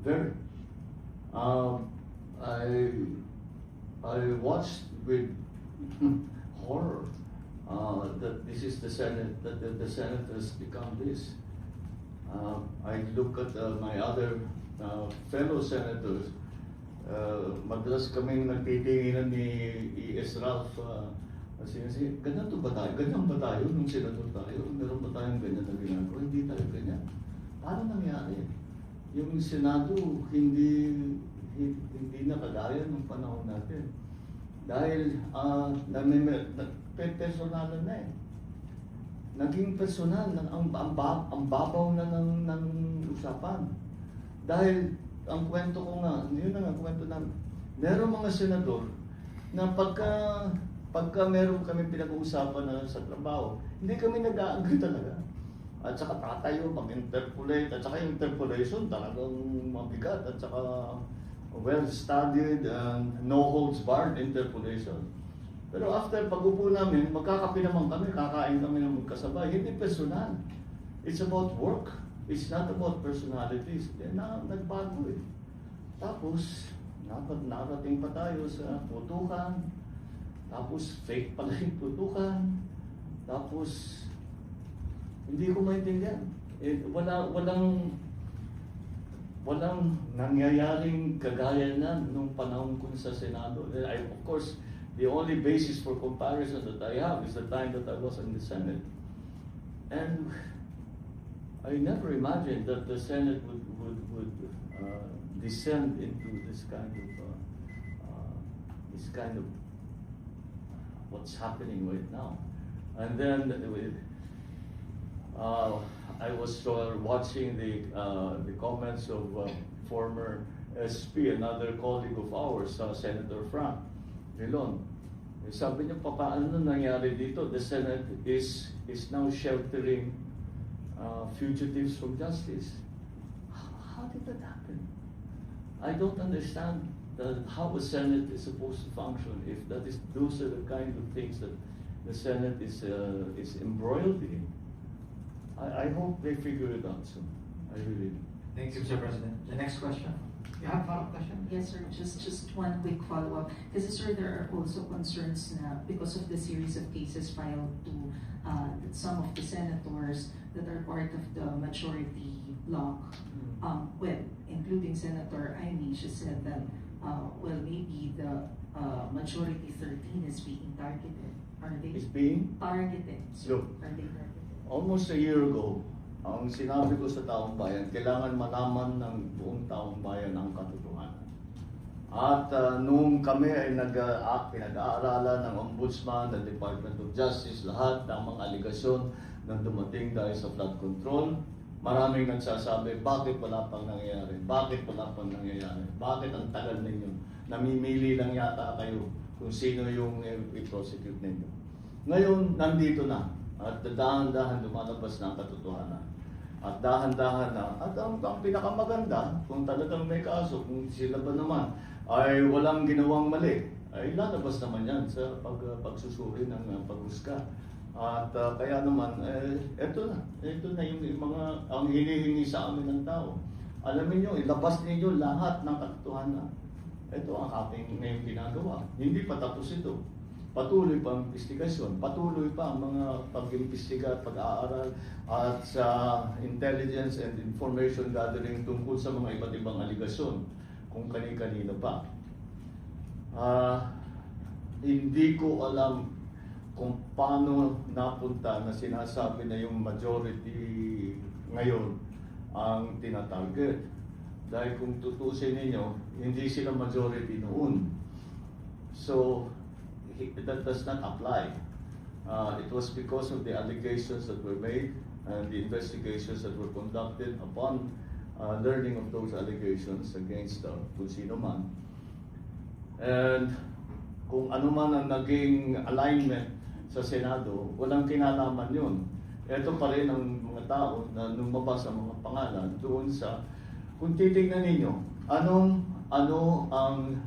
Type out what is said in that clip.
Very. Um, I I watched with horror that this is the Senate, that the Senate has become this. I look at my other fellow senators. Madalas kaming nagtitinginan ni E.S. Ralph. Kasi ganyan to ba tayo? Ganyan ba tayo nung senador tayo? Meron ba tayong ganyan na ginagawa? Hindi tayo ganyan. Paano nangyari? Yung Senado hindi na kagaya nung panahon natin. Dahil personalan na eh. Naging personal, ang babaw na ng usapan. Dahil ang kwento ko nga, yun na nga kwento namin. Meron mga senador na pagka meron kami pinag-uusapan na sa trabaho, hindi kami nag-agree talaga. At saka tatayo, mag-interpolate, at saka yung interpolation talagang mabigat, at saka well-studied and no-holds-barred interpolation. Pero after pag-upo namin, magkakape naman kami, kakain kami ng magkasabay. Hindi personal. It's about work. It's not about personalities. Nagbago eh. Tapos, nakarating pa tayo sa putukan. Tapos, fake pala yung putukan. Tapos, hindi ko maintindihan. Walang nangyayaring kagaya na nung panahon ko sa Senado. Of course, the only basis for comparison that I have is the time that I was in the Senate. And I never imagined that the Senate would descend into this kind of what's happening right now. And then I was watching the comments of former SP, another colleague of ours, Senator Frank Drilon. Sabi niya, paano nangyari dito? The Senate is now sheltering fugitives from justice. How did that happen? I don't understand how a Senate is supposed to function if those are the kind of things that the Senate is embroiled in. I hope they figure it out soon. I really do. Thank you, Mr. President. The next question. You have a follow-up question? Yes, sir. Just one quick follow-up. Kasi, sir, there are also concerns na because of the series of cases filed to some of the senators that are part of the majority bloc, including Senator Amy, she said that, maybe the majority 13 is being targeted. Are they? Is being? Targeted. So, Look. are they targeted? Almost a year ago, ang sinabi ko sa taong bayan, kailangan malaman ng buong taong bayan ang katotohanan. At nung kami ay pinag-aaralan ng Ombudsman, ng Department of Justice, lahat ng mga aligasyon na dumating dahil sa flood control, maraming nagsasabi, bakit wala pang nangyayari? Bakit wala pang nangyayari? Bakit ang tagal ninyo? Namimili lang yata kayo kung sino yung i-prosecute ninyo. Ngayon, nandito na. At dahan-dahan lumalabas na ang katotohanan. At dahan-dahan na. At ang pinakamaganda, kung talagang may kaso, kung sila ba naman ay walang ginawang mali, ay lalabas naman yan sa pagsusuri ng paghusga. At kaya naman, ito na yung mga ang hinihingi sa amin ng tao. Alamin nyo, ilabas ninyo lahat ng katotohanan. Ito ang ating ngayong ginagawa. Hindi pa tapos ito. Patuloy pa ang investigasyon, patuloy pa ang mga pag-imbestiga at pag-aaral at sa intelligence and information gathering tungkol sa mga iba't ibang aligasyon kung kani-kanino pa. Hindi ko alam kung paano napunta na sinasabi na yung majority ngayon ang tinatarget. Dahil kung tutusin ninyo, hindi sila majority noon. So, that does not apply. It was because of the allegations that were made and the investigations that were conducted upon learning of those allegations against kung sino man. And kung ano man ang naging alignment sa Senado, walang kinalaman yun. Ito pa rin ang mga tao na lumabas ang mga pangalan doon sa, kung titignan ninyo, ano ang